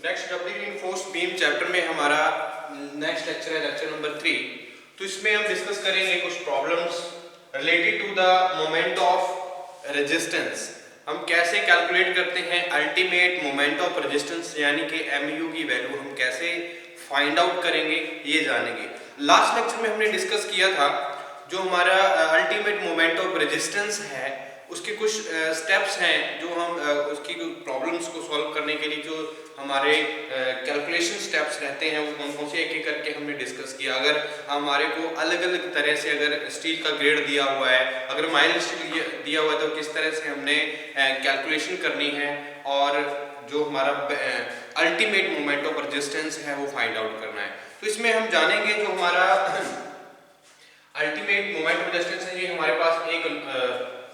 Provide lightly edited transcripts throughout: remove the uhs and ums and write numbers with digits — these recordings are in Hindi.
Next doubly reinforced beam chapter में हमारा नेक्स्ट लेक्चर है लेक्चर नंबर 3। तो इसमें हम डिस्कस करेंगे कुछ problems related to the moment of resistance. हम कैसे कैलकुलेट करते हैं अल्टीमेट मोमेंट ऑफ रेजिस्टेंस यानी कि एमयू की वैल्यू हम कैसे फाइंड आउट करेंगे ये जानेंगे। लास्ट लेक्चर में हमने डिस्कस किया था जो हमारा अल्टीमेट मोमेंट ऑफ रेजिस्टेंस है उसके कुछ स्टेप्स हैं जो हम उसकी प्रॉब्लम्स को सॉल्व करने के लिए जो हमारे कैलकुलेशन स्टेप्स रहते हैं वो कौन कौन से एक एक करके हमने डिस्कस किया। अगर हमारे को अलग अलग तरह से अगर स्टील का ग्रेड दिया हुआ है, अगर माइल्ड स्टील दिया हुआ है तो किस तरह से हमने कैलकुलेशन करनी है और जो हमारा अल्टीमेट मोमेंट ऑफ रेजिस्टेंस है वो फाइंड आउट करना है। तो इसमें हम जानेंगे जो हमारा अल्टीमेट मोमेंट ऑफ रेजिस्टेंस है, ये हमारे पास एक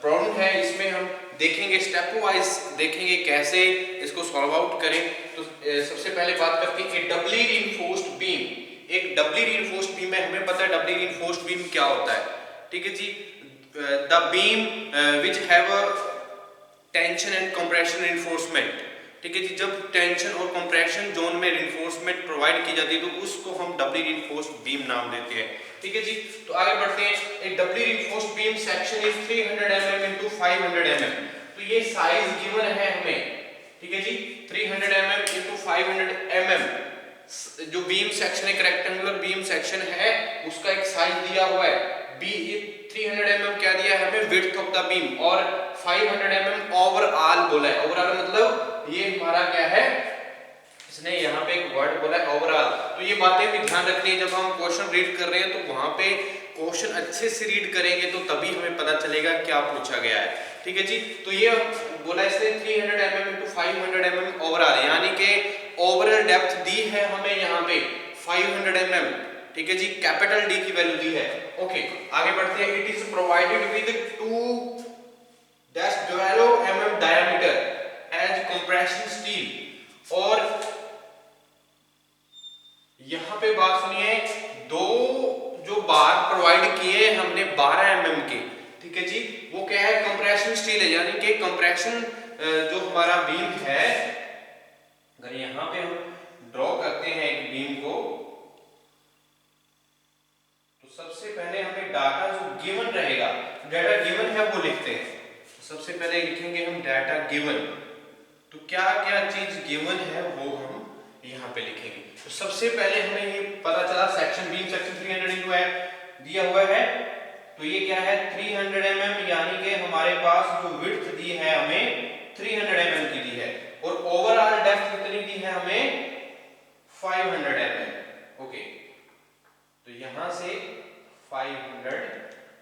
प्रॉब्लम है। इसमें हम देखेंगे स्टेप वाइज देखेंगे कैसे इसको सॉल्व आउट करें। तो सबसे पहले बात करते हैं कि डबली रीइंफोर्स्ड बीम। एक डबली रीइंफोर्स्ड बीम है, हमें पता है डबली रीइंफोर्स्ड बीम क्या होता है, ठीक है जी। The beam which have a tension and compression reinforcement, ठीक है जी। जब टेंशन और कंप्रेशन जोन में रीइंफोर्समेंट प्रोवाइड की जाती है तो उसको हम डबली रीइंफोर्स्ड बीम नाम देते हैं, ठीक है जी। तो आगे बढ़ते हैं। एक doubly reinforced beam section is 300 mm into 500 mm। तो ये साइज गिवन है हमें, ठीक है जी। 300 mm into 500 mm जो बीम सेक्शन एक रेक्टेंगुलर बीम सेक्शन है उसका एक साइज दिया हुआ है। बी 300 mm क्या दिया है हमें, विड्थ ऑफ द बीम, और 500 mm ओवरऑल बोला है। ओवरऑल मतलब ये हमारा क्या है, इसने यहाँ पे एक वर्ड बोला है ओवरऑल। तो ये बातें भी ध्यान रखनी है जब हम क्वेश्चन रीड कर रहे हैं तो वहां पे क्वेश्चन अच्छे से रीड करेंगे तो तभी हमें पता चलेगा क्या पूछा गया है, ठीक है जी। तो ये बोला इसने 300 mm into 500 mm ओवरऑल, यानी कि ओवरऑल डेप्थ दी है हमें यहाँ पे 500 mm, ठीक है जी। कैपिटल डी की वैल्यू दी है। ओके आगे बढ़ते हैं। It is provided with 2-12 mm diameter as compression steel. और यहां पे बात सुनिए, दो जो बार प्रोवाइड किए हमने 12 mm के, ठीक है जी, वो क्या है, कंप्रेशन स्टील है। यानी कि कंप्रेशन जो हमारा बीम है, अगर यहां पे हम ड्रॉ करते हैं एक बीम को तो सबसे पहले हमें डाटा जो गिवन रहेगा, डाटा गिवन है वो लिखते हैं। सबसे पहले लिखेंगे हम डाटा गिवन। तो क्या क्या चीज गिवन है वो हम यहाँ पे लिखेंगे। तो सबसे पहले हमें ये पता चला सेक्शन बीम सेक्शन 300 into है दिया हुआ है। तो ये क्या है 300 mm, यानी कि हमारे पास जो विड्थ दी है हमें 300 mm की दी है और ओवरऑल डेप्थ कितनी दी है हमें 500 mm। ओके तो यहां से 500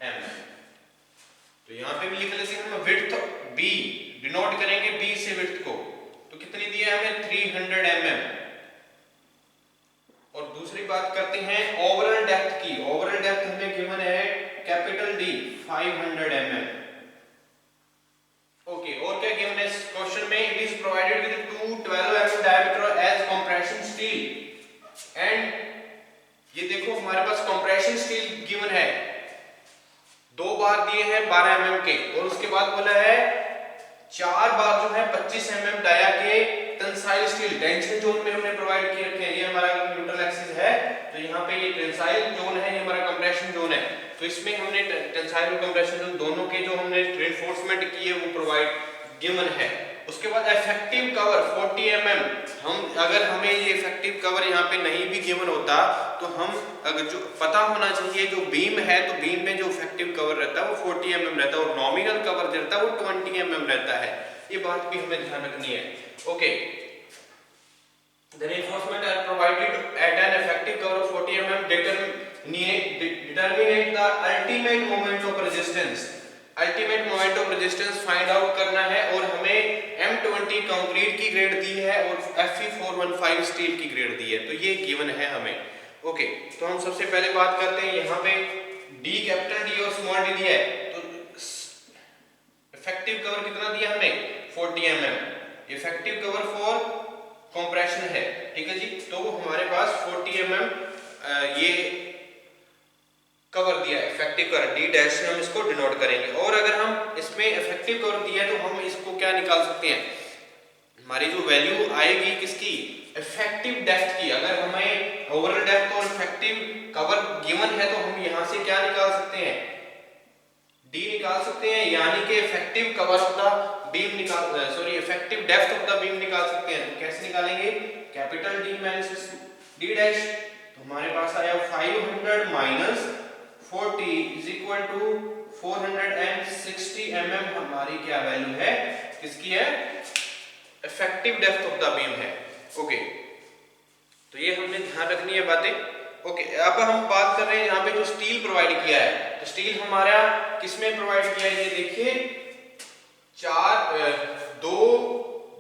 mm, तो यहां पे भी लिख लेते हैं हम विड्थ बी, डिनोट करेंगे बी से विड्थ को। तो कितनी दी है हमें 300 mm। और दूसरी बात करते हैं ओवरऑल डेप्थ की। ओवरऑल डेप्थ हमें गिवन है कैपिटल डी 500 mm। ओके और क्या गिवन है इस क्वेश्चन में, it is provided with 2-12 mm diameter as compression steel. And ये देखो हमारे पास कंप्रेशन स्टील गिवन है, दो बार दिए हैं 12 mm के, और उसके बाद बोला है 4 बार जो है 25 mm डाया के टेंसाइल स्टील टेंशन जोन में हमने प्रोवाइड किए रखे हैं। ये हमारा न्यूट्रल एक्सिस है तो यहाँ पे ये टेंसाइल जोन है, ये हमारा कंप्रेशन जोन है। तो इसमें हमने टेंसाइल और कंप्रेशन जोन दोनों के जो हमने रिइंफोर्समेंट किए वो प्रोवाइड गिवन है। उसके बाद इफेक्टिव कवर 40 mm। हम अगर हमें ये इफेक्टिव कवर यहाँ पे नहीं भी गिवन होता तो हम अगर जो पता होना चाहिए जो बीम है तो बीम में जो इफेक्टिव कवर रहता है वो 40 mm रहता है और नॉमिनल कवर जो रहता है वो 20 mm रहता है। ये बात भी हमें ध्यान रखनी है। Okay the reinforcement are provided at an effective cover of 40 mm determine the ultimate moment of resistance। Ultimate moment of resistance find out करना है और हमें M20 कंक्रीट की ग्रेड दी है और Fe415 स्टील की ग्रेड दी है। तो ये गिवन है हमें। ओके तो हम सबसे पहले बात करते हैं यहाँ पे D कैपिटल D और स्मॉल d दिया है। तो इफेक्टिव कवर कितना दिया हमें 40 mm, effective cover for compression है, ठीक है जी। तो हमारे पास 40 mm ये कवर दिया है, इफेक्टिव कवर डी डैश से हम इसको डिनोट करेंगे। और अगर हम इसमें इफेक्टिव कवर दिया है तो हम इसको क्या निकाल सकते हैं, हमारी जो वैल्यू आएगी किसकी इफेक्टिव डेप्थ की, अगर हमें ओवरऑल डेप्थ और इफेक्टिव कवर गिवन है तो हम यहां से क्या निकाल सकते हैं, डी निकाल सकते हैं, यानी कि effective cover of the beam effective depth of the beam निकाल सकते हैं। तो कैसे निकालेंगे, capital D minus D dash, तो हमारे पास आया 500 minus 40 is equal to 460 mm हमारी क्या वैल्यू है, किसकी है, effective depth of the beam है। ओके, तो ये हमने ध्यान रखनी है बातें। ओके, अब हम बात कर रहे हैं यहाँ पे जो स्टील प्रोवाइड किया है, तो स्टील हमारा किसमें प्रोवाइड किया है, ये देखिए दो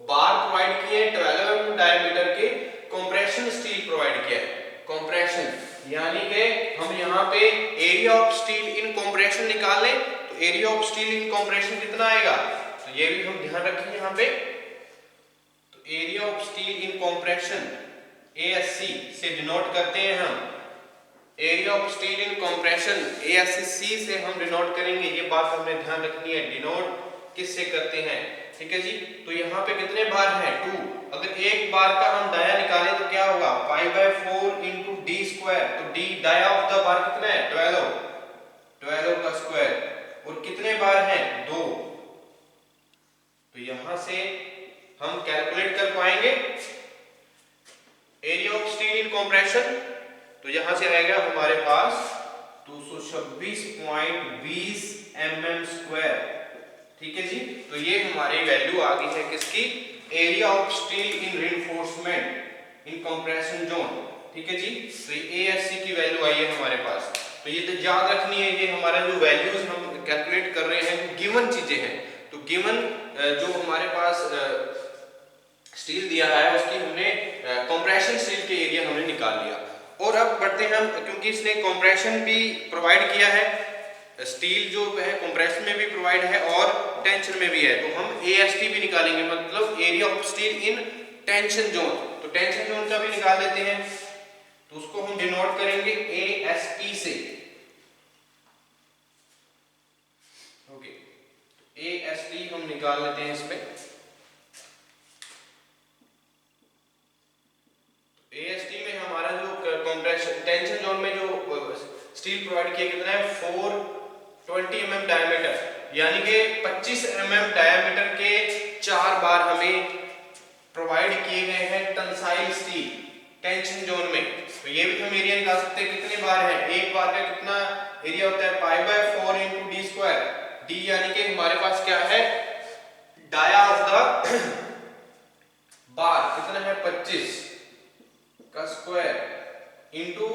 बार प्रोवाइड किए 12 mm डायमीटर के कंप्रेशन स्टील प्रोवाइड किया है। कंप्रेशन यानी कि हम यहाँ पे area of steel in compression निकाल लें, तो area of steel in compression कितना आएगा, तो ये भी हम ध्यान रखेंगे यहाँ पे। तो area of steel in compression ASC से डिनोट करते हैं हम, area of steel in compression ASC से हम डिनोट करेंगे, ये बात हमें ध्यान रखनी है, डिनोट किससे करते हैं, ठीक है जी। तो यहाँ पे कितने बार हैं, 2, अगर एक बार का हम डाया निकालें तो क्या होगा, 5/4 इंटू डी स्क्वायर, तो D dia of the bar कितना है, 12 का स्क्वायर, और कितने बार हैं, 2, तो यहां से हम कैलकुलेट कर पाएंगे area of steel in compression, तो यहां से आएगा हमारे पास 226.20 mm स्क्वायर, ठीक है जी। तो ये हमारी वैल्यू आ गई है किसकी, area of steel in reinforcement in compression zone, ठीक है जी। तो ये ASC की वैल्यू आई है हमारे पास, तो ये तो याद रखनी है, ये हमारा जो वैल्यूज हम कैलकुलेट कर रहे हैं गिवन चीजें हैं, तो गिवन जो हमारे पास स्टील दिया है उसकी हमने कंप्रेशन स्टील के एरिया हमने निकाल लिया। और अब बढ़ते हैं हम, क्योंकि इसने कंप्रेशन भी प्रोवाइड किया है, स्टील जो है कंप्रेशन में भी प्रोवाइड है और टेंशन में भी है, तो हम AST भी निकालेंगे, मतलब area of steel in tension zone, तो टेंशन जोन का भी निकाल लेते हैं, तो उसको हम डिनोट करेंगे AST से। ओके, AST हम निकाल लेते हैं इसमें, AST में हमारा जो कंप्रेशन टेंशन जोन में जो स्टील प्रोवाइड किया कितना है, 420 mm डायमीटर, यानी कि 25 mm डायमीटर के 4 बार हमें प्रोवाइड किए गए हैं टेंसाइल स्टील टेंशन जोन में। तो ये भी हम एरिया निकाल सकते हैं, कितने बार है, एक बार का कितना एरिया होता है, 5/4 इंटू डी स्क्वायर, डी यानी कि हमारे पास क्या है, डाया ऑफ द बार कितना है, 25 का स्क्वायर इंटू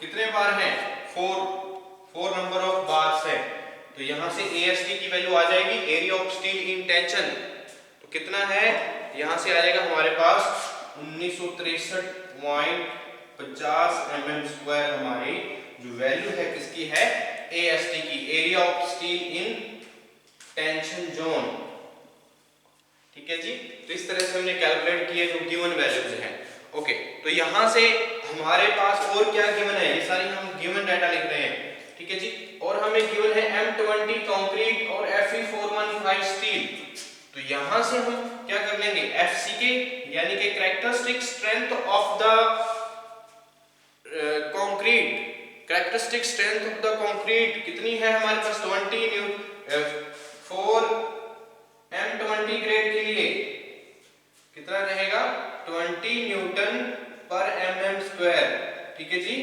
कितने बार हैं, 4 नंबर ऑफ बार्स है, तो यहां से AST की वैल्यू आ जाएगी, area of steel in tension, तो कितना है, यहां से आ जाएगा हमारे पास 1963.50 mm स्क्वायर, हमारी जो वैल्यू है किसकी है, AST की, area of steel in tension zone, ठीक है जी। तो इस तरह से हमने कैलकुलेट किए जो गिवन वैल्यूज हैं। ओके, तो यहां से हमारे पास और क्या गिवन है, ये सारी हम गिवन डाटा लिख रहे हैं, ठीक है जी। और हमें गिवन है M20 कंक्रीट और Fe415 स्टील, तो यहां से हम क्या कर लेंगे, FCK यानी कि characteristic strength of the concrete, characteristic strength of the concrete कितनी है हमारे पास, 20 न्यूटन, 4 M20 ग्रेड के लिए कितना रहेगा, 20 न्यूटन पर mm स्क्वायर, ठीक है जी।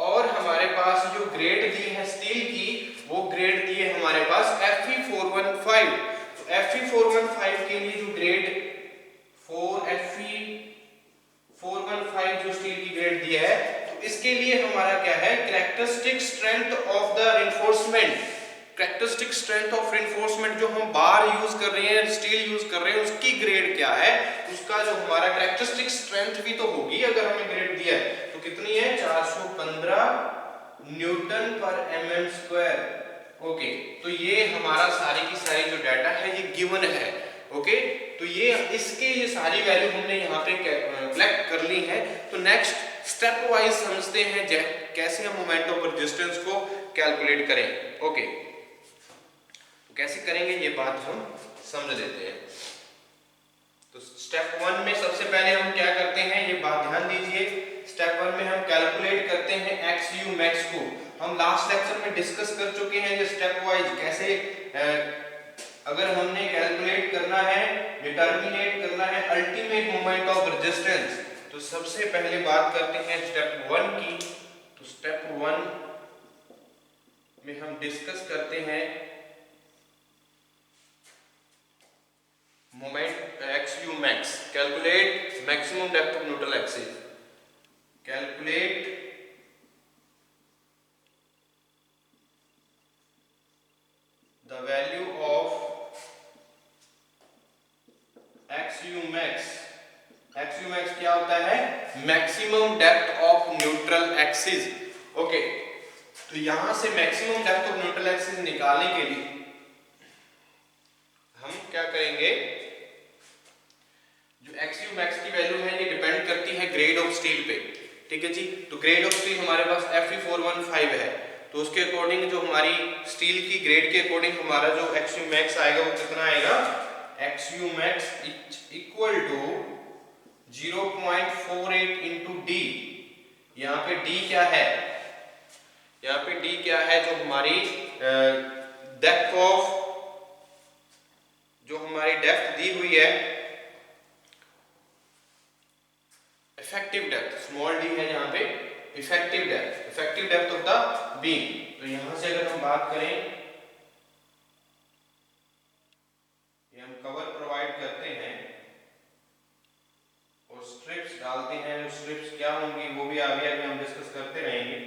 और हमारे पास जो ग्रेड दी है स्टील की, वो ग्रेड दी है हमारे पास Fe415, तो Fe415 के लिए जो ग्रेड 4Fe415 जो स्टील की ग्रेड दी है, तो इसके लिए हमारा क्या है, characteristic strength of the reinforcement, characteristic strength of reinforcement जो हम बार यूज कर रहे हैं, स्टील यूज कर रहे हैं, उसकी ग्रेड क्या है, उसका जो हमारा कैरेक्टरिस्टिक स्ट्रेंथ भी तो होगी, अगर हमें ग्रेड दिया है तो कितनी है, 415 न्यूटन पर mm स्क्वायर। ओके, तो ये हमारा सारी की सारी जो डाटा है ये गिवन है। ओके, तो ये सारी वैल्यू हमने यहाँ पे कलेक्ट कर ली है। तो नेक्स्ट स्टेप वाइज समझते हैं कैसे हम मोमेंट ऑफ रेजिस्टेंस को कैलकुलेट करें। ओके, तो कैसे करेंगे ये बात हम समझ लेते हैं। तो स्टेप 1 में सबसे पहले हम क्या करते हैं, हम लास्ट लेक्चर में डिस्कस कर चुके हैं कि स्टेप वाइज कैसे अगर हमने कैलकुलेट करना है, डिटर्मिनेट करना है अल्टीमेट मोमेंट ऑफ रेजिस्टेंस, तो सबसे पहले बात करते हैं स्टेप 1 की। तो स्टेप 1 में हम डिस्कस करते हैं moment एक्सयू max, calculate maximum depth of neutral axis, calculate the value of XU max। XU max क्या होता है? Maximum depth of neutral axis. Okay, तो यहां से maximum depth of neutral axis निकालने के लिए हम क्या करेंगे, जो XU max की वैल्यू है ये डिपेंड करती है ग्रेड ऑफ स्टील पे, ठीक है जी। तो ग्रेड ऑफ स्टील हमारे पास Fe415 है, तो उसके अकॉर्डिंग जो हमारी स्टील की ग्रेड के अकॉर्डिंग हमारा जो XU max आएगा वो कितना आएगा, XU max equal to 0.48 into D। यहाँ पे D क्या है, यहाँ पे D क्या है, जो हमारी डेप्थ ऑफ, जो हमारी डेप्थ दी हुई है, इफेक्टिव डेप्थ स्मॉल d है यहाँ पे, effective depth of the beam. तो यहां से अगर हम बात करें, ये हम कवर प्रोवाइड करते हैं और स्ट्रिप्स डालते हैं, स्ट्रिप्स क्या होंगी वो भी आगे आगे हम डिस्कस करते रहेंगे।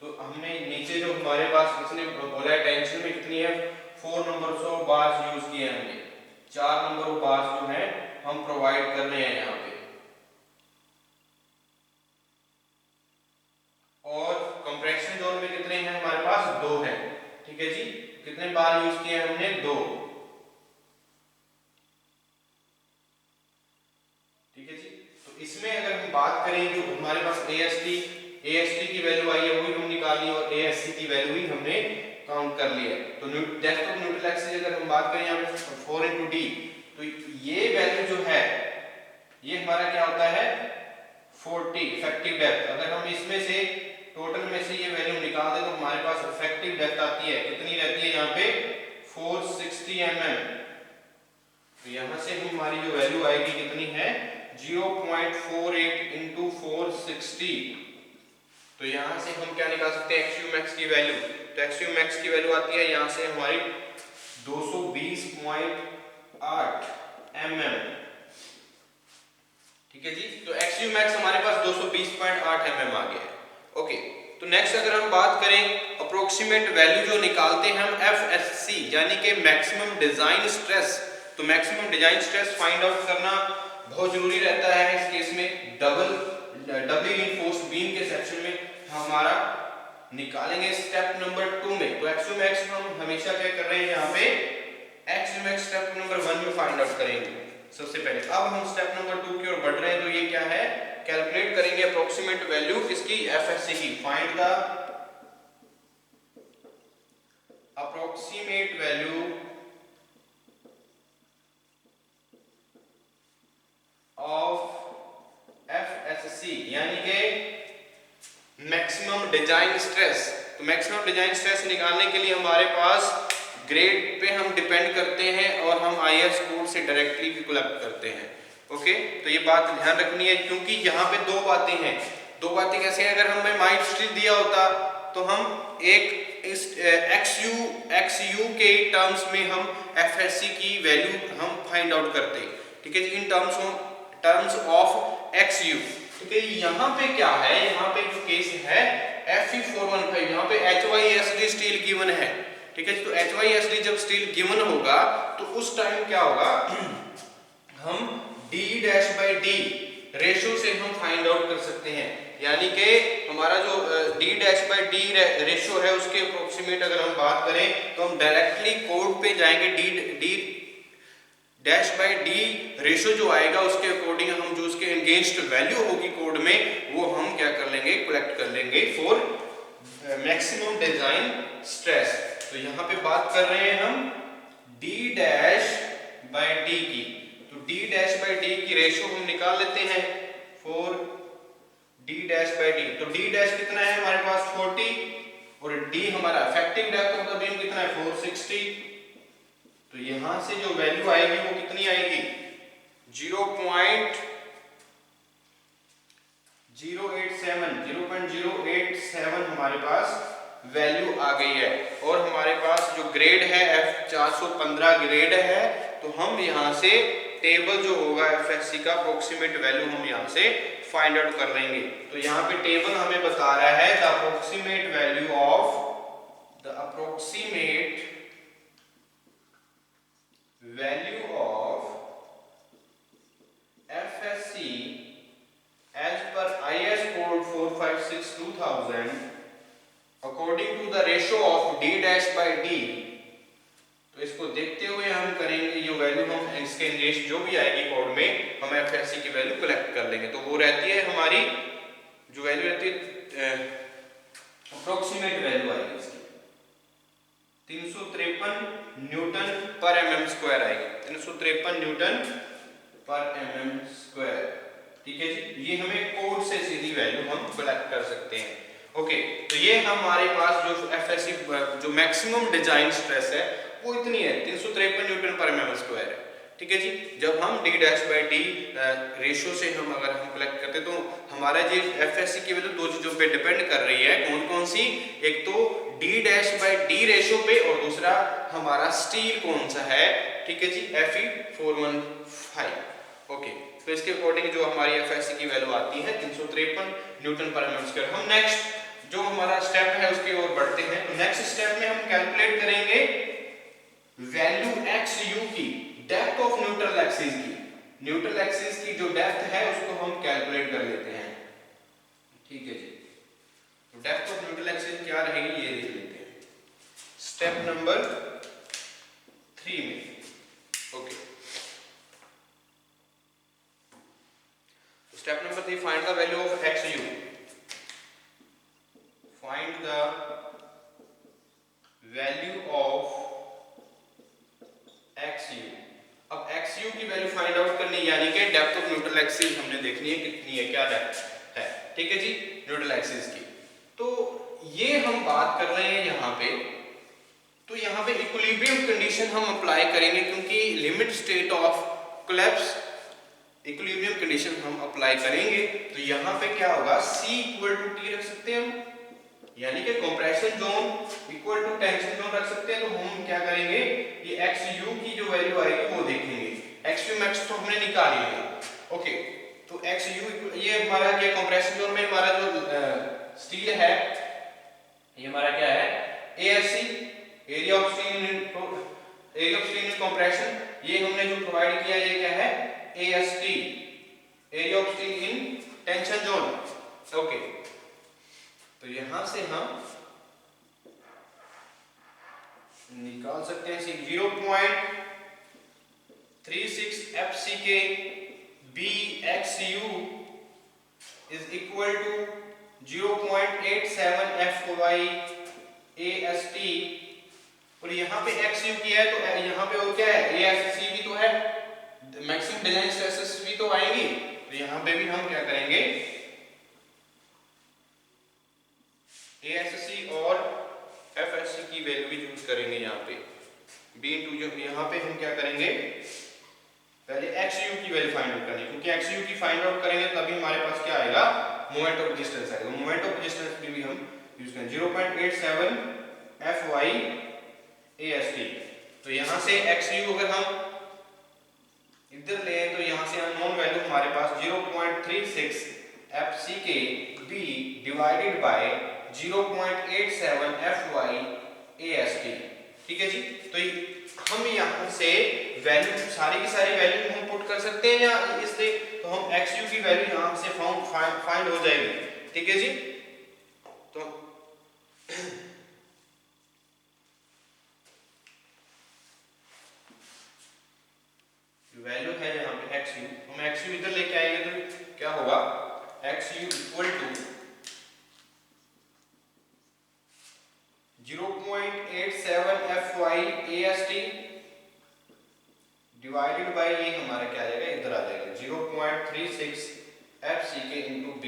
तो हमने नीचे जो हमारे पास इसने बोला है टेंशन में कितनी है, 4 नंबर ऑफ बार्स यूज किए हैं हमने, 4 नंबर ऑफ बार्स जो है हम प्रोवाइड कर रहे हैं यहाँ पे। और कंप्रेशन जोन में कितने हैं हमारे पास, 2 हैं, ठीक है जी। कितने बार यूज किए हमने, 2, ठीक है जी। तो इसमें अगर हम बात करें जो हमारे पास AST की वैल्यू आई है वही हम निकाली और ASC की वैल्यू ही हमने काउंट कर ली है। तो डेप्थ ऑफ न्यूट्रल एक्सिस अगर हम बात करें यहाँ पे 4 इंटू D, तो ये वैल्यू जो है ये हमारा क्या होता है, 40 इफेक्टिव डेप्थ। अगर हम इसमें से टोटल में से ये वैल्यू निकाल दें तो हमारे पास इफेक्टिव डेप्थ आती है, कितनी रहती है यहाँ पे, 460 mm। तो यहाँ से हमारी जो वैल्यू आएगी कितनी है, 0.48 इंटू 460। तो यहाँ से हम क्या निकाल सकते हैं, XU max की वैल्यू। तो XU max की वैल्यू आती है यहाँ से हमारी 220.8 mm, ठीक है जी। तो XU max हमारे पास 220.8 mm आ गया है। ओके, तो नेक्स्ट अगर हम बात करें अप्रोक्सीमेट वैल्यू जो निकालते हैं हम FSC यानी कि मैक्सिमम डिजाइन स्ट्रेस। तो maximum design stress find out करना बहुत जरूरी रहता है इस केस में। डबली रीइंफोर्स्ड बीम के सेक्शन में हमारा निकालेंगे स्टेप नंबर 2 में। तो XU max हम हमेशा क्या कर रहे हैं, यहाँ पे XU max स्टेप नंबर 1 में फाइंड आउट करेंगे सबसे पहले। अब हम स्टेप नंबर 2 की ओर बढ़ रहे हैं, तो ये क्या है, कैलकुलेट करेंगे अप्रोक्सीमेट वैल्यू किसकी, FSC की। Find the approximate value of FSC यानी कि मैक्सिमम डिजाइन स्ट्रेस। तो मैक्सिमम डिजाइन स्ट्रेस निकालने के लिए हमारे पास ग्रेड पे हम डिपेंड करते हैं और हम IS कोड से डायरेक्टली भी कलेक्ट करते हैं। ओके, तो ये बात ध्यान रखनी है क्योंकि यहाँ पे 2 बातें हैं। 2 बातें कैसे हैं, अगर हमें माइल्ड स्टील दिया होता तो हम एक XU के टर्म्स में हम FSC की वैल्यू हम फाइंड आउट करते, ठीक है, इन टर्म्स ऑफ XU। ठीक है, यहाँ पे क्या है, यहाँ पे जो केस है Fe415, यहाँ पे HYSD स्टील गिवन है, ठीक है। तो HYSD जब स्टील गिवन होगा तो उस टाइम क्या होगा, हम D' रेशो से हम फाइंड आउट कर सकते हैं। यानी कि हमारा जो D' रेशो है उसके अप्रोक्सीमेट अगर हम बात करें तो हम डायरेक्टली कोड पे जाएंगे। D' रेशो जो आएगा उसके अकॉर्डिंग हम जो उसके अगेंस्ट वैल्यू होगी कोड में वो हम क्या कर लेंगे, कलेक्ट कर लेंगे फॉर मैक्सिमम डिजाइन स्ट्रेस। तो यहाँ पे बात कर रहे हैं हम D' की, तो D' की रेशो हम निकाल लेते हैं फॉर D'। तो D' कितना है हमारे पास 40 और डी हमारा effective depth of the beam कितना है 460। तो यहां से जो वैल्यू आएगी वो कितनी आएगी 0.087 हमारे पास वैल्यू आ गई है। और हमारे पास जो ग्रेड है F415 ग्रेड है, तो हम यहां से टेबल जो होगा एफएससी का अप्रोक्सीमेट वैल्यू हम यहां से फाइंड आउट कर लेंगे। तो यहां पे टेबल हमें बता रहा है the approximate value of FSC as per IS code 456/2000 according to the ratio of D dash by D। तो इसको देखते हुए हम करेंगे जो वैल्यू हम इसके रेश जो भी आएगी कोड में हम एफएससी की वैल्यू कलेक्ट कर लेंगे। तो वो रहती है हमारी जो वैल्यू रहती है अप्रोक्सीमेट वैल्यू आएगी इसकी 353 न्यूटन पर mm स्क्वायर आएगी, 353 न्यूटन पर mm स्क्वायर। ठीक है जी, ये हमें कोड से सीधी वैल्यू हम कलेक्ट कर सकते हैं। ओके, तो ये हमारे पास जो एफएससी जो मैक्सिमम डिजाइन स्ट्रेस है वो इतनी है 353 न्यूटन पर mm स्क्वायर है। ठीक है जी, जब हम d dash by d ratio से हम अगर हम कलेक्ट करते तो हमारा जो एफएससी की वैल्यू दो चीजों पे डिपेंड कर रही है। कौन कौन सी, एक तो d dash by d ratio पे और दूसरा हमारा स्टील कौन सा है। ठीक है जी, Fe415। ओके, तो इसके अकॉर्डिंग जो हमारी एफएससी की वैल्यू आती है 353 न्यूटन पर mm स्क्वायर। हम नेक्स्ट जो हमारा स्टेप है उसकी ओर बढ़ते हैं। तो नेक्स्ट स्टेप में हम कैलकुलेट करेंगे वैल्यू XU की, डेप्थ ऑफ न्यूट्रल एक्सिस की। न्यूट्रल एक्सिस की जो डेप्थ है उसको हम कैलकुलेट कर लेते हैं। ठीक है जी, तो डेप्थ ऑफ न्यूट्रल एक्सिस क्या रहेगी ये देख लेते हैं स्टेप नंबर 3 में। Okay, step number 3, find the value of XU। Find the value of XU। अब XU की वैल्यू फाइंड आउट करनी यानी कि डेप्थ ऑफ न्यूट्रल एक्सिस हमने देखनी है कितनी है, क्या डेप्थ है। ठीक है जी, न्यूट्रल एक्सिस की। तो ये हम बात कर रहे हैं यहाँ पे, तो यहाँ पे इक्विलिब्रियम कंडीशन हम अप्लाई करेंगे क्योंकि limit state of collapse equilibrium condition हम अप्लाई करेंगे। तो यहाँ पे क्या होगा C इक्वल टू T रख सकते हैं हम, यानी कि compression zone equal to tension zone रख सकते हैं। तो हम क्या करेंगे, ये XU की जो वैल्यू आएगी वो देखेंगे। XU मैक्स तो हमने निकाल लिया। ओके, तो XU ये हमारा क्या कंप्रेशन जोन में हमारा जो स्टील है ये हमारा क्या है ASC, area of steel in compression. ये हमने जो प्रोवाइड किया ये क्या है AST, area of steel in tension zone. Okay, तो यहां से हम निकाल सकते हैं 0.36 FCK BXU is equal to 0.87 FY AST। और यहाँ पे XU किया है तो यहाँ पे और क्या है ASC भी तो है, मैक्सिमम डिजाइन स्ट्रेसेस भी तो आएंगी। तो यहाँ पे भी हम क्या करेंगे ASC और FSC की वैल्यू भी यूज करेंगे यहाँ पे B2। जो यहाँ पे हम क्या करेंगे पहले XU की वैल्यू फाइंड आउट करनी, क्योंकि XU की फाइंड आउट करेंगे तभी हमारे पास क्या आएगा मोमेंट ऑफ रेजिस्टेंस आएगा। मोमेंट ऑफ रेजिस्टेंस भी हम यूज करेंगे 0.87 FY AST। तो यहाँ से XU अगर हम इधर ले तो यहाँ से अननोन वैल्यू हमारे पास 0.36 FCK B divided by 0.87 FY AST। ठीक है जी, तो हम यहाँ से वैल्यू सारी की सारी वैल्यू हम पुट कर सकते हैं या इसलिए तो हम XU की वैल्यू यहाँ से फाइंड हो जाएगी। ठीक है जी, तो वैल्यू है यहाँ पे XU, हम XU इधर लेके आएंगे तो क्या होगा XU equal to 0.87 FY AST divided by ये हमारा क्या आ जाएगा इधर आ जाएगा 0.36 FCK into B।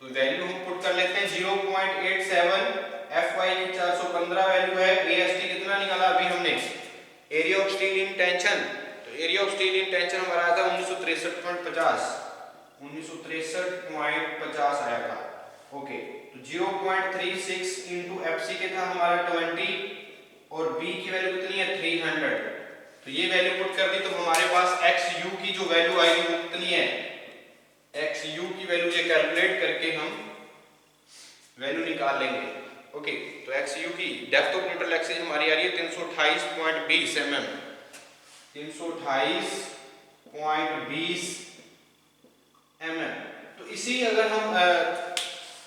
तो वैल्यू हम पुट कर लेते हैं 0.87, Fy की 415 वैल्यू है, AST कितना निकाला अभी हमने, area of steel in tension, तो area of steel in tension हमारा आया था 1963.50, 1963.50 आया था। ओके, तो 0.36 इंटू FC के था हमारा 20 और B की वैल्यू कितनी है 300, तो ये वैल्यू पुट कर दी तो हमारे पास XU की जो वैल्यू आएगी वो कितनी है, XU की वैल्यू ये कैलकुलेट करके हम वैल्यू निकाल लेंगे। ओके, तो XU की डेप्थ ऑफ न्यूट्रल एक्सिस हमारी आ रही है 328.20 mm, 328.20 mm। तो इसी अगर हम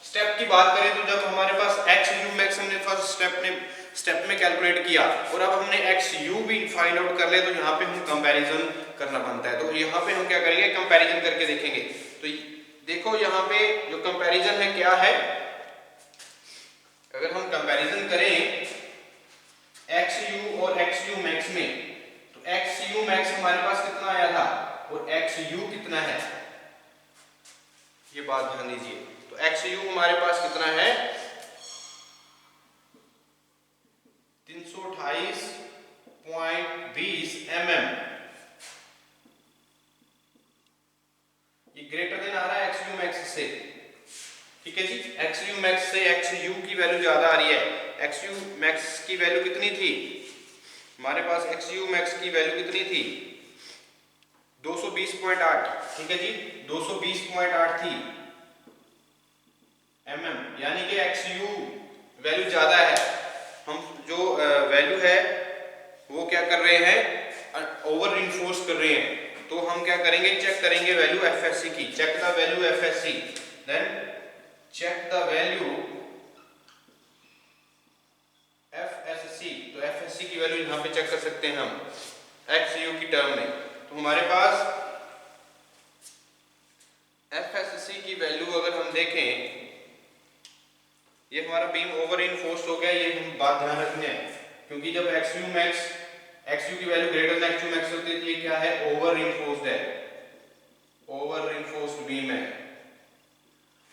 स्टेप की बात करें तो जब हमारे पास XU मैक्स हमने फर्स्ट स्टेप में कैलकुलेट किया और अब हमने XU भी फाइंड आउट कर ले तो यहाँ पे हम कंपैरिजन करना बनता है। तो यहाँ पे हम क्या करेंगे, कंपैरिजन करके देखेंगे। तो देखो यहाँ पे जो कंपैरिजन है क्या है, अगर हम कंपैरिजन करें XU और XU मैक्स में, तो XU मैक्स हमारे पास कितना आया था और XU कितना है, ये बात ध्यान दीजिए। तो XU हमारे पास कितना है 328.20 mm, ये ग्रेटर देन आ रहा है XU मैक्स से, ठीक है जी। XU मैक्स से XU की वैल्यू ज्यादा आ रही है। XU मैक्स की वैल्यू कितनी थी हमारे पास, XU मैक्स की वैल्यू कितनी थी 220.8, ठीक है जी, 220.8 थी mm, यानी कि XU वैल्यू ज्यादा है। हम जो वैल्यू है वो क्या कर रहे हैं, ओवर इन्फोर्स कर रहे हैं। तो हम क्या करेंगे, चेक करेंगे वैल्यू FSC की, check the value FSC, then check the value FSC। तो FSC की वैल्यू यहाँ पे चेक कर सकते हैं हम XU की टर्म में। तो हमारे पास FSC की वैल्यू अगर हम देखें, ये हमारा बीम ओवर इनफोर्स्ड हो गया, ये हम बात ध्यान रखनी है क्योंकि जब XU की value greater than XU max होती है तो ये क्या है, ओवर इनफोर्स्ड है, ओवर इनफोर्स्ड बीम है।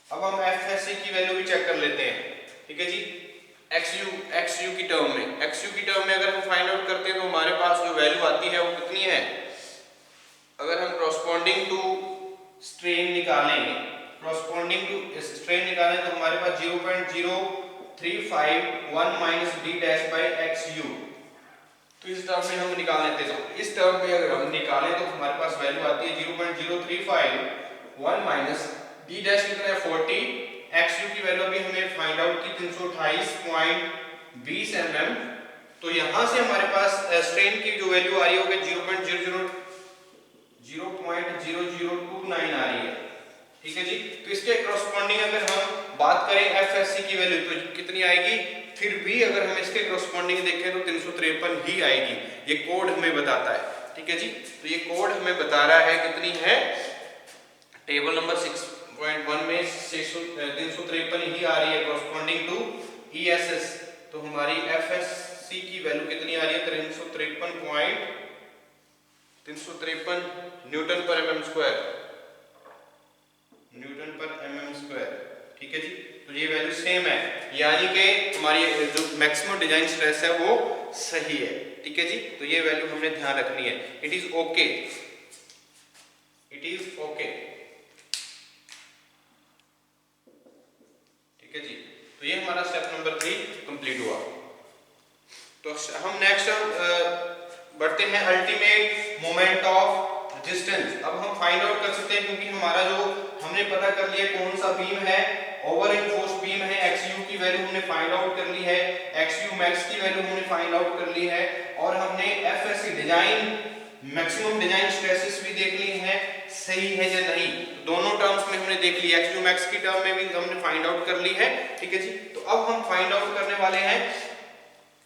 अब हम FSC की वैल्यू भी चेक कर लेते हैं, ठीक है जी। XU की टर्म में अगर हम फाइंड आउट करते हैं तो हमारे पास जो वैल्यू आती है वो कितनी है, अगर हम कॉरस्पॉन्डिंग टू स्ट्रेन निकालें तो हमारे पास 0.0351 minus d dash by XU, तो इस टर्म में हम निकाल लेते हैं। तो इस टर्म में अगर हम निकालें तो हमारे पास वैल्यू आती है 0.0351 माइनस d डैश कितना है 40, XU की वैल्यू अभी हमें फाइंड आउट की 328.20 mm। तो यहां से हमारे पास स्ट्रेन की जो वैल्यू आ रही है वो 0.0029 आ रही है, ठीक है जी। तो इसके कॉरस्पॉन्डिंग अगर हम बात करें FSC की वैल्यू तो कितनी आएगी, फिर भी अगर हम इसके कॉरस्पॉन्डिंग देखें तो 353 ही आएगी, ये कोड हमें बताता है, ठीक है जी। तो ये कोड हमें बता रहा है कितनी है, टेबल नंबर 6.1 में 353 ही आ रही है कॉरस्पॉन्डिंग टू ESS। तो हमारी FSC की वैल्यू कितनी आ रही है 353 न्यूटन पर mm स्क्वायर, ठीक है जी। तो ये वैल्यू सेम है, यानी कि हमारी जो मैक्सिमम डिजाइन स्ट्रेस है वो सही है, ठीक है जी। तो ये वैल्यू हमने ध्यान रखनी है, इट इज ओके, ठीक है जी। तो ये हमारा स्टेप नंबर 3 कंप्लीट हुआ। तो हम नेक्स्ट बढ़ते हैं अल्टीमेट मोमेंट ऑफ रेजिस्टेंस। अब हम फाइंड आउट कर सकते हैं क्योंकि हमारा जो हमने पता कर लिया कौन सा बीम है, ओवर इनफोर्स्ड बीम है, XU की वैल्यू हमने फाइंड आउट कर ली है, XU मैक्स की वैल्यू हमने फाइंड आउट कर ली है और हमने FSC design maximum design stresses भी देख ली है सही है या नहीं। तो दोनों टर्म्स में हमने देख लिया, XU मैक्स की टर्म में भी हमने फाइंड आउट कर ली है, ठीक है जी। तो अब हम फाइंड आउट करने वाले हैं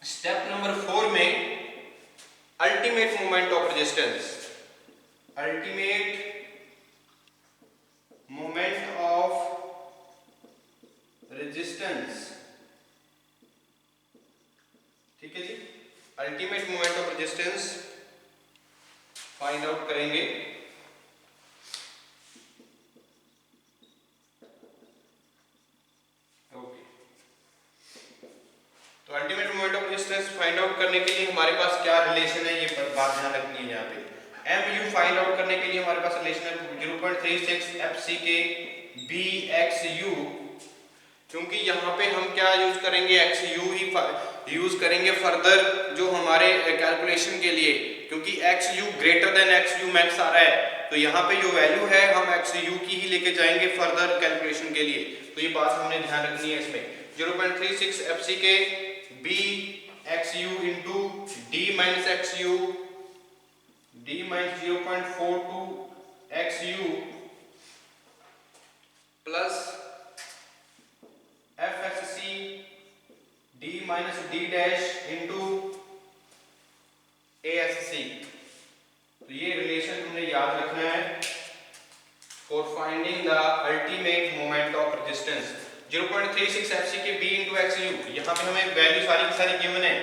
स्टेप नंबर 4 में ultimate moment of resistance, ultimate moment of resistance, ठीक है जी। Ultimate moment of resistance find out करेंगे। रेजिस्टेंस फाइंड आउट करने के लिए हमारे पास क्या रिलेशन है, ये बात ध्यान रखनी है। यहाँ पे एमयू फाइंड आउट करने के लिए हमारे पास रिलेशन है 0.36 FCK BXU, क्योंकि यहाँ पे हम क्या यूज करेंगे, XU ही यूज करेंगे फर्दर जो हमारे कैलकुलेशन के लिए, क्योंकि XU greater than XU max आ रहा है, तो यहाँ पे जो वैल्यू है हम XU की ही लेके जाएंगे फर्दर कैलकुलेशन के लिए। तो ये बात हमने ध्यान रखनी है इसमें। 0.36 FCK BXU into D minus XU, D minus 0.42 XU plus FSC D minus D dash into ASC। तो ये रिलेशन हमने याद रखना है for finding the ultimate moment of resistance. 0.36 FCK B into XU, यहाँ पे हमें वैल्यू सारी की सारी गिवन है,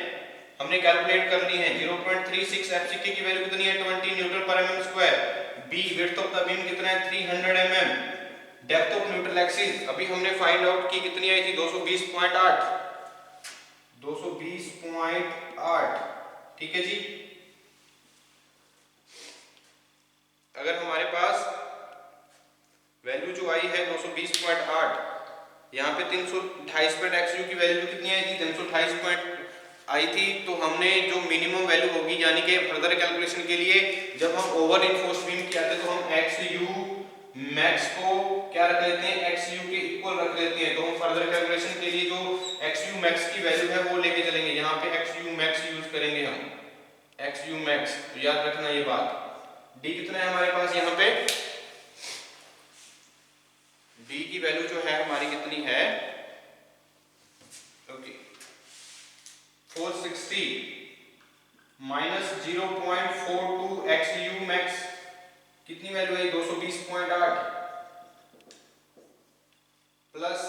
हमने कैलकुलेट करनी है। 0.36 FCK की वैल्यू कितनी है 20 न्यूटन पर mm square, B width of the beam कितना है 300 mm, depth of neutral axis अभी हमने फाइंड आउट की कितनी आई थी 220.8, 220.8, ठीक है जी। अगर हमारे पास वैल्यू जो आई है 220.8, यहाँ पे 328.XU की वैल्यू कितनी आई थी 328 आई थी, तो हमने जो मिनिमम वैल्यू होगी यानी कि फर्दर कैलकुलेशन के लिए जब हम ओवर इनफोर्स्ड बीम किया था तो हम XU मैक्स को क्या रख लेते हैं, XU के इक्वल रख लेते हैं, तो हम फर्दर कैलकुलेशन के लिए जो XU मैक्स की वैल्यू है वो लेके चलेंगे, यहाँ पे XU मैक्स यूज करेंगे हम, XU मैक्स। तो याद रखना ये बात। D कितना है हमारे पास, यहाँ पे D की वैल्यू जो है हमारी कितनी है, ओके 460 माइनस 0.42 XU मैक्स कितनी वैल्यू है 220.8 plus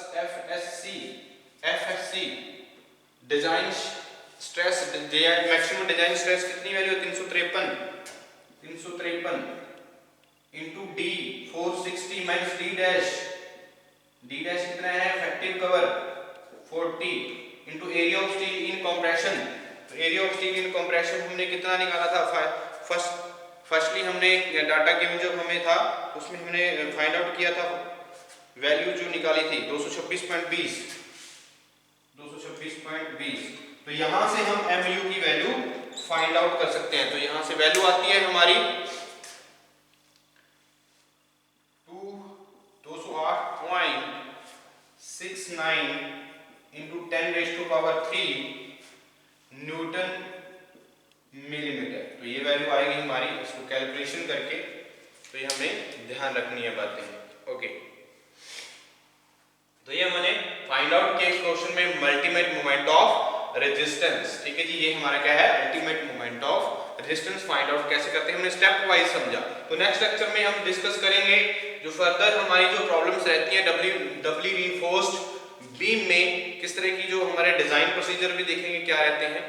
FSC design stress, maximum design stress कितनी वैल्यू है 353 into D 460 minus D dash कितना है effective cover 40 into area of steel in compression. तो area of steel in compression हमने कितना निकाला था, फर्स्टली हमने डाटा गिवन जब हमें था उसमें हमने फाइंड आउट किया था वैल्यू जो निकाली थी 226.20, तो यहां से हम MU की वैल्यू फाइंड आउट कर सकते हैं। तो यहां से वैल्यू आती है हमारी 208.69 इंटू 10⁻³ न्यूटन मिलीमीटर। तो ये वैल्यू आएगी हमारी, इसको कैलकुलेशन करके, तो ये हमें ध्यान रखनी है बातें, ओके। तो ये हमने फाइंड आउट किया इस क्वेश्चन में अल्टीमेट मोमेंट ऑफ रेजिस्टेंस, ठीक है जी। ये हमारा क्या है, ultimate moment of resistance find out कैसे करते हैं हमने स्टेप वाइज समझा। तो नेक्स्ट लेक्चर में हम डिस्कस करेंगे जो फर्दर हमारी जो प्रॉब्लम्स रहती हैं डबली रीइंफोर्स्ड बीम में, किस तरह की जो हमारे डिजाइन प्रोसीजर भी देखेंगे क्या रहते हैं।